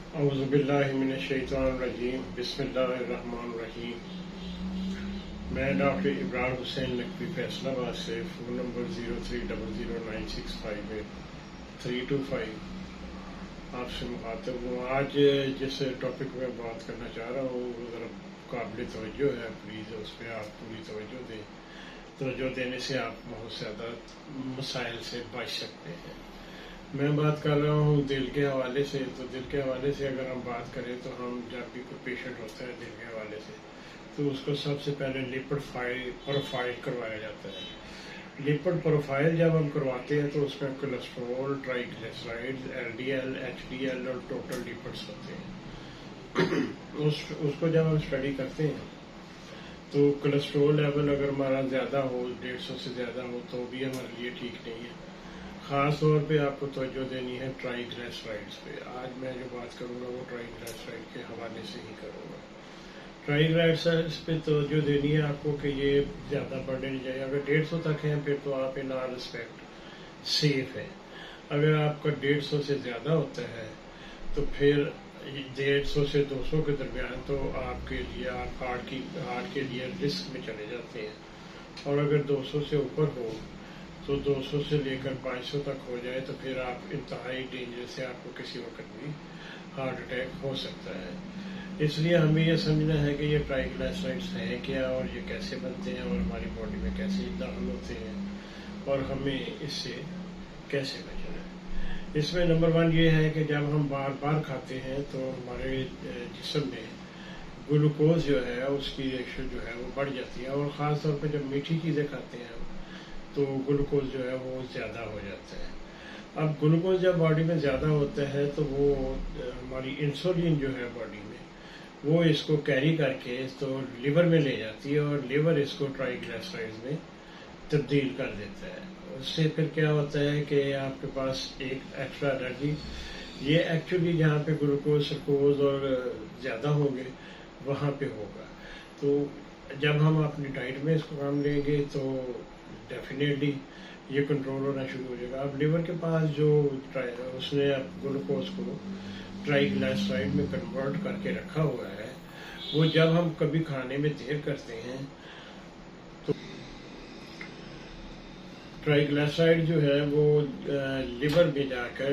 اعوذ باللہ من الشیطان الرجیم بسم اللہ الرحمن الرحیم۔ میں ڈاکٹر ابرار حسین نقوی فیصلہ آباد سے فون نمبر 03009658 آپ سے مخاطب ہوں۔ آج جس ٹاپک میں بات کرنا چاہ رہا ہوں وہ ذرا قابل توجہ ہے، پلیز اس پہ آپ پوری توجہ دیں۔ توجہ دینے سے آپ بہت زیادہ مسائل سے بچ سکتے ہیں۔ میں بات کر رہا ہوں دل کے حوالے سے۔ تو دل کے حوالے سے اگر ہم بات کریں تو ہم جب بھی کوئی پیشنٹ ہوتا ہے دل کے حوالے سے تو اس کو سب سے پہلے لپڈ پروفائل کروایا جاتا ہے۔ لپڈ پروفائل جب ہم کرواتے ہیں تو اس میں کولیسٹرول، ٹرائیگلیسرائڈز، LDL، HDL اور ٹوٹل لپڈس ہوتے ہیں۔ اس کو جب ہم اسٹڈی کرتے ہیں تو کولیسٹرول لیول اگر ہمارا زیادہ ہو، 150 سے زیادہ ہو تو بھی ہمارے لیے ٹھیک نہیں ہے۔ خاص طور پہ آپ کو توجہ دینی ہے ٹرائیگلیسرائڈز پہ۔ آج میں جو بات کروں گا وہ ٹرائیگلیسرائڈ کے حوالے سے ہی کروں گا۔ ٹرائیگلیسرائڈز پہ توجہ دینی ہے آپ کو کہ یہ زیادہ بڑھنے نہیں چاہیے۔ اگر 150 تک ہیں پھر تو آپ ان آل ریسپیکٹ سیف ہے۔ اگر آپ کا 150 سے زیادہ ہوتا ہے تو پھر 150 سے 200 کے درمیان تو آپ کے لیے ہارٹ کے لیے رسک میں چلے جاتے ہیں، اور اگر 200 سے اوپر ہو تو 200 سے لے کر 500 تک ہو جائے تو پھر آپ انتہائی ڈینجر سے آپ کو کسی وقت بھی ہارٹ اٹیک ہو سکتا ہے۔ اس لیے ہمیں یہ سمجھنا ہے کہ یہ ٹرائیگلیسرائڈز ہیں کیا اور یہ کیسے بنتے ہیں اور ہماری باڈی میں کیسے داخل ہوتے ہیں اور ہمیں اس سے کیسے بچنا ہے۔ اس میں نمبر 1 یہ ہے کہ جب ہم بار بار کھاتے ہیں تو ہمارے جسم میں گلوکوز جو ہے اس کی ریشو جو ہے وہ بڑھ جاتی ہے، اور خاص طور پہ جب میٹھی چیزیں کھاتے ہیں تو گلوکوز جو ہے وہ زیادہ ہو جاتا ہے۔ اب گلوکوز جب باڈی میں زیادہ ہوتا ہے تو وہ ہماری انسولین جو ہے باڈی میں وہ اس کو کیری کر کے تو لیور میں لے جاتی ہے، اور لیور اس کو ٹرائیگلیسرائڈز میں تبدیل کر دیتا ہے۔ اس سے پھر کیا ہوتا ہے کہ آپ کے پاس ایک ایکسٹرا انرجی، یہ ایکچولی جہاں پہ گلوکوز سرکوز اور زیادہ ہوں گے وہاں پہ ہوگا۔ تو جب ہم اپنی ڈائٹ میں اس کو کام لیں گے تو ڈیفینیٹلی یہ کنٹرول ہونا شروع ہو جائے گا۔ اب لیور کے پاس جو اس نے گلوکوز کو ٹرائیگلیسرائڈ میں کنورٹ کر کے رکھا ہوا ہے، وہ جب ہم کبھی کھانے میں دیر کرتے ہیں تو ٹرائیگلیسرائڈ جو ہے وہ لیور میں جا کر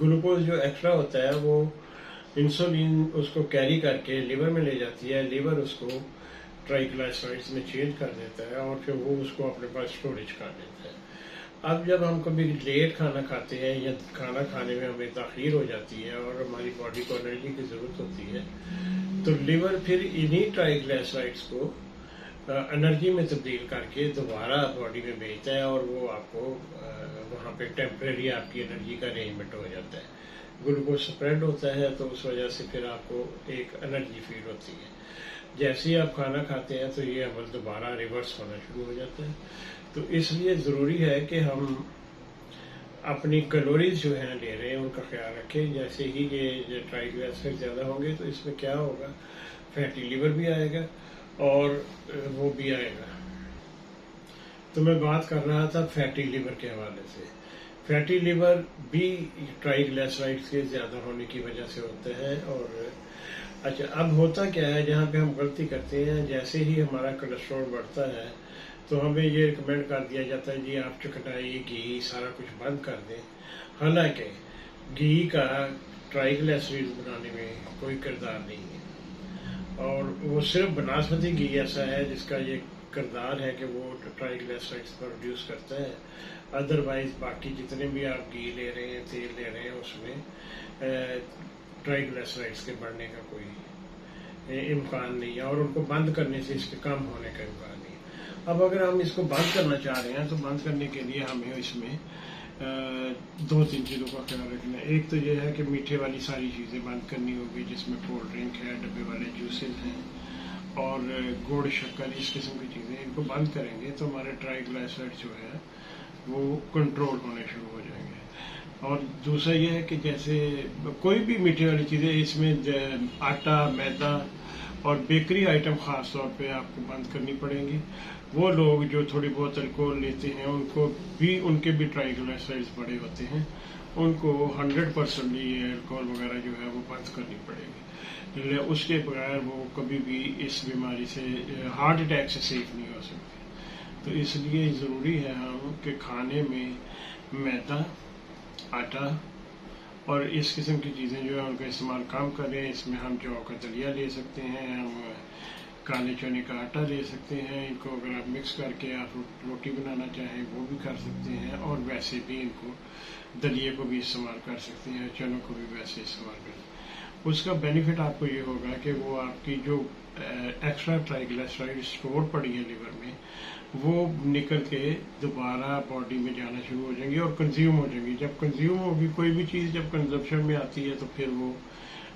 گلوکوز جو ایکسٹرا ہوتا ہے وہ انسولین اس کو کیری کر کے لیور میں لے جاتی ہے، لیور اس کو ٹرائیگلیسرائڈز میں چینج کر دیتا ہے اور پھر وہ اس کو اپنے پاس اسٹوریج کر دیتا ہے۔ اب جب ہم کبھی لیٹ کھانا کھاتے ہیں یا کھانا کھانے میں ہمیں تاخیر ہو جاتی ہے اور ہماری باڈی کو انرجی کی ضرورت ہوتی ہے تو لیور پھر انہی ٹرائیگلیسرائڈز کو انرجی میں تبدیل کر کے دوبارہ باڈی میں بھیجتا ہے، اور وہ آپ کو وہاں پہ ٹیمپریری آپ کی انرجی کا ارینجمنٹ ہو جاتا ہے۔ گلوکوز سپریڈ ہوتا ہے تو اس وجہ سے پھر آپ کو ایک انرجی فیل ہوتی ہے۔ جیسے ہی آپ کھانا کھاتے ہیں تو یہ عمل دوبارہ ریورس ہونا شروع ہو جاتا ہے۔ تو اس لیے ضروری ہے کہ ہم اپنی کیلوریز جو ہیں لے رہے ہیں ان کا خیال رکھیں۔ جیسے ہی یہ ٹرائیگلیسرائڈ زیادہ ہوں گے تو اس میں کیا ہوگا، فیٹی لیور بھی آئے گا اور وہ بھی آئے گا۔ تو میں بات کر رہا تھا فیٹی لیور کے حوالے سے۔ فیٹی لیور بھی ٹرائیگلیسرائڈ کے زیادہ ہونے کی وجہ سے ہوتا ہے۔ اور اچھا، اب ہوتا کیا ہے جہاں پہ ہم غلطی کرتے ہیں، جیسے ہی ہمارا کولیسٹرول بڑھتا ہے تو ہمیں یہ ریکمینڈ کر دیا جاتا ہے جی آپ چکنائی، گھی سارا کچھ بند کر دیں۔ حالانکہ گھی کا ٹرائیگلیسرائڈ بنانے میں کوئی کردار نہیں ہے، اور وہ صرف بناسپتی گھی ایسا ہے جس کا یہ کردار ہے کہ وہ ٹرائیگلیسرائڈز پروڈیوس کرتا ہے۔ ادروائز باقی جتنے بھی آپ گھی لے رہے ہیں، تیل لے رہے ہیں، اس میں ٹرائیگلیسرائڈز کے بڑھنے کا کوئی امکان نہیں ہے، اور ان کو بند کرنے سے اس کے کم ہونے کا امکان نہیں ہے۔ اب اگر ہم اس کو بند کرنا چاہ رہے ہیں تو بند کرنے کے لیے ہمیں اس میں 2-3 چیزوں کا خیال رکھنا ہے۔ ایک تو یہ ہے کہ میٹھے والی ساری چیزیں بند کرنی ہوگی، جس میں کولڈ ڈرنک ہے، ڈبے والے جوسز ہیں اور گڑ، شکر، اس قسم کی چیزیں، ان کو بند کریں گے تو ہمارے ٹرائیگلیسرائڈ جو ہے وہ کنٹرول ہونے شروع ہو جائیں گے۔ اور دوسرا یہ ہے کہ جیسے کوئی بھی میٹھے والی چیزیں، اس میں آٹا، میدا اور بیکری آئٹم خاص طور پہ آپ کو بند کرنی پڑیں گی۔ وہ لوگ جو تھوڑی بہت الکوہل لیتے ہیں ان کے بھی ٹرائیگلیسرائڈز بڑے ہوتے ہیں، ان کو 100% یہ الکوہول وغیرہ جو ہے وہ بند کرنی پڑے گی، اس کے بغیر وہ کبھی بھی اس بیماری سے، ہارٹ اٹیک سے سیف نہیں ہو سکتے۔ تو اس لیے ضروری ہے ہم کہ کھانے میں میدا، آٹا اور اس قسم کی چیزیں جو ہے ان کا استعمال کم کریں۔ اس میں ہم جو کا دلیا لے سکتے ہیں، ہم کالے چنے کا آٹا لے سکتے ہیں، ان کو اگر آپ مکس کر کے آپ روٹی بنانا چاہیں وہ بھی کر سکتے ہیں، اور ویسے بھی ان کو دلیے کو بھی استعمال کر سکتے ہیں، چنوں کو بھی ویسے استعمال کر سکتے ہیں۔ اس کا بینیفٹ آپ کو یہ ہوگا کہ وہ آپ کی جو ایکسٹرا ٹرائیگلیسرائڈ اسٹور پڑی ہے لیور میں، وہ نکل کے دوبارہ باڈی میں جانا شروع ہو جائیں گی اور کنزیوم ہو جائیں گی۔ جب کنزیوم ہوگی کوئی بھی چیز، جب کنزمپشن میں آتی ہے تو پھر وہ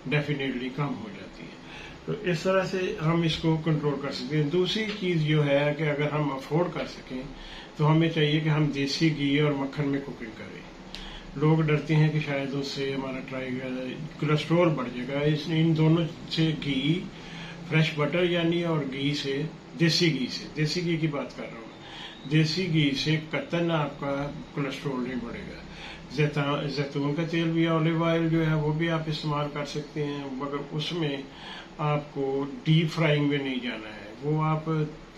ڈیفینیٹلی کم ہو جاتی ہے۔ تو اس طرح سے ہم اس کو کنٹرول کر سکتے ہیں۔ دوسری چیز جو ہے کہ اگر ہم افورڈ کر سکیں تو ہمیں چاہیے کہ ہم دیسی گھی اور مکھن میں کوکنگ کریں۔ لوگ ڈرتے ہیں کہ شاید اس سے ہمارا کولیسٹرول بڑھ جائے گا۔ ان دونوں سے گھی، فریش بٹر یعنی، اور گھی سے، دیسی گھی کی بات کر رہا ہوں، دیسی گھی سے قطعاً آپ کا کولیسٹرول نہیں بڑھے گا۔ زیتون کا تیل بھی، اولیو آئل جو ہے وہ بھی آپ استعمال کر سکتے ہیں، مگر اس میں آپ کو ڈیپ فرائنگ میں نہیں جانا ہے۔ وہ آپ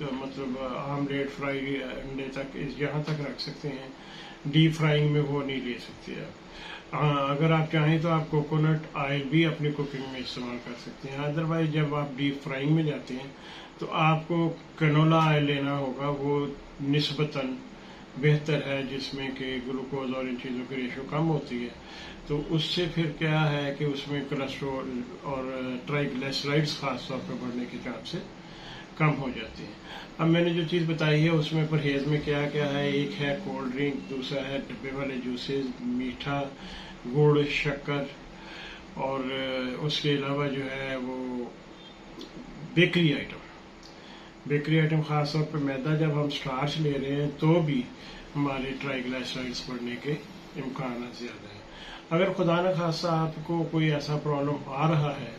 مطلب آملیٹ، فرائی انڈے تک یہاں تک رکھ سکتے ہیں، ڈیپ فرائنگ میں وہ نہیں لے سکتے آپ۔ اگر آپ چاہیں تو آپ کوکونٹ آئل بھی اپنی کوکنگ میں استعمال کر سکتے ہیں۔ ادروائز جب آپ ڈیپ فرائنگ میں جاتے ہیں تو آپ کو کنولا آئل لینا ہوگا، وہ نسبتاً بہتر ہے، جس میں کہ گلوکوز اور ان چیزوں کی ریشو کم ہوتی ہے۔ تو اس سے پھر کیا ہے کہ اس میں کولیسٹرول اور ٹرائیگلیسرائڈز خاص طور پہ بڑھنے کے چانس کم ہو جاتے ہیں۔ اب میں نے جو چیز بتائی ہے اس میں پرہیز میں کیا کیا ہے، ایک ہے کولڈ ڈرنک، دوسرا ہے ڈبے والے جوسز، میٹھا، گڑ، شکر، اور اس کے علاوہ جو ہے وہ بیکری آئٹم خاص طور پہ میدا، جب ہم سٹارچ لے رہے ہیں تو بھی ہمارے ٹرائیگلیسرائڈز بڑھنے کے امکانات زیادہ ہیں۔ اگر خدا نخواستہ آپ کو کوئی ایسا پرابلم آ رہا ہے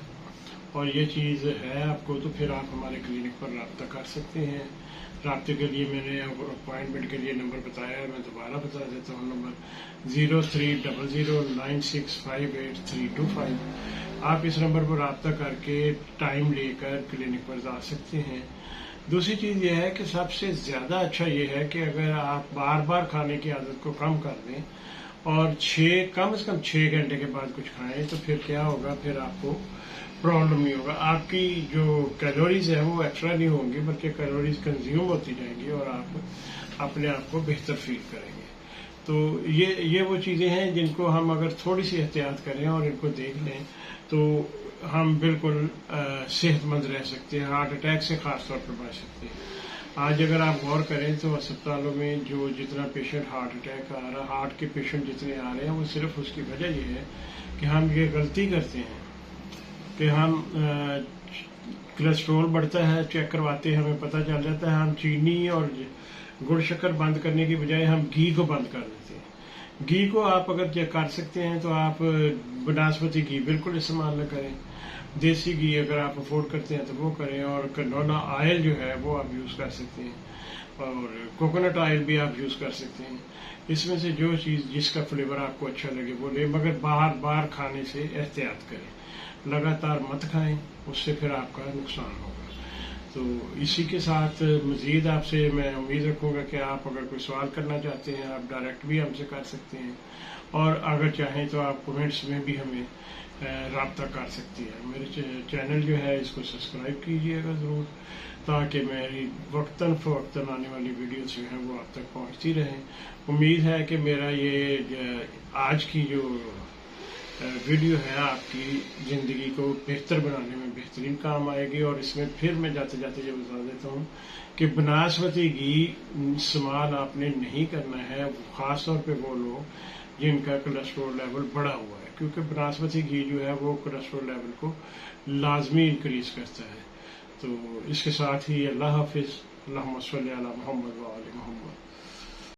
اور یہ چیز ہے آپ کو، تو پھر آپ ہمارے کلینک پر رابطہ کر سکتے ہیں۔ رابطے کے لیے میں نے اپوائنٹمنٹ کے لیے نمبر بتایا ہے، میں دوبارہ بتا دیتا ہوں۔ نمبر 03009658 آپ اس نمبر پر رابطہ کر کے ٹائم لے کر کلینک پر جا سکتے ہیں۔ دوسری چیز یہ ہے کہ سب سے زیادہ اچھا یہ ہے کہ اگر آپ بار بار کھانے کی عادت کو کم کر دیں اور کم از کم 6 گھنٹے کے بعد کچھ کھائیں، تو پھر کیا ہوگا، پھر آپ کو پرابلم نہیں ہوگا۔ آپ کی جو کیلوریز ہیں وہ ایکسٹرا نہیں ہوں گی، بلکہ کیلوریز کنزیوم ہوتی جائیں گی اور آپ اپنے آپ کو بہتر فیل کریں گے۔ تو یہ وہ چیزیں ہیں جن کو ہم اگر تھوڑی سی احتیاط کریں اور ان کو دیکھ لیں تو ہم بالکل صحت مند رہ سکتے ہیں، ہارٹ اٹیک سے خاص طور پر بچ سکتے ہیں۔ آج اگر آپ غور کریں تو اسپتالوں میں جو جتنا پیشنٹ ہارٹ اٹیک آ رہا، ہارٹ کے پیشنٹ جتنے آ رہے ہیں، وہ صرف اس کی وجہ یہ ہے کہ ہم یہ غلطی کرتے ہیں کہ ہم کولیسٹرول بڑھتا ہے، چیک کرواتے ہیں، ہمیں پتہ چل جاتا ہے، ہم چینی اور گڑ شکر بند کرنے کی بجائے ہم گھی کو بند کر دیتے ہیں۔ گھی کو آپ اگر چیک کر سکتے ہیں تو آپ بناسپتی گھی بالکل استعمال نہ کریں، دیسی گھی اگر آپ افورڈ کرتے ہیں تو وہ کریں، اور کنولا آئل جو ہے وہ آپ یوز کر سکتے ہیں، اور کوکونٹ آئل بھی آپ یوز کر سکتے ہیں۔ اس میں سے جو چیز جس کا فلیور آپ کو اچھا لگے وہ لیں، مگر بار بار کھانے سے احتیاط کریں، لگاتار مت کھائیں، اس سے پھر آپ کا نقصان ہوگا۔ تو اسی کے ساتھ مزید آپ سے میں امید رکھوں گا کہ آپ اگر کوئی سوال کرنا چاہتے ہیں آپ ڈائریکٹ بھی ہم سے کر سکتے ہیں، اور اگر چاہیں تو آپ کمنٹس میں بھی ہمیں رابطہ کر سکتی ہیں۔ میرے چینل جو ہے اس کو سبسکرائب کیجیے گا ضرور، تاکہ میری وقتاً فوقتاً آنے والی ویڈیوز جو ہیں وہ آپ تک پہنچتی رہیں۔ امید ہے کہ میرا یہ آج کی جو ویڈیو ہے آپ کی زندگی کو بہتر بنانے میں بہترین کام آئے گی، اور اس میں پھر میں جاتے جاتے یہ بتا دیتا ہوں کہ بناسپتی گھی استعمال آپ نے نہیں کرنا ہے، خاص طور پہ وہ لوگ جن کا کولیسٹرول لیول بڑا ہوا ہے، کیونکہ بناسپتی گھی جو ہے وہ کولیسٹرول لیول کو لازمی انکریز کرتا ہے۔ تو اس کے ساتھ ہی اللہ حافظ، اللہم صلی علی محمد و آل محمد۔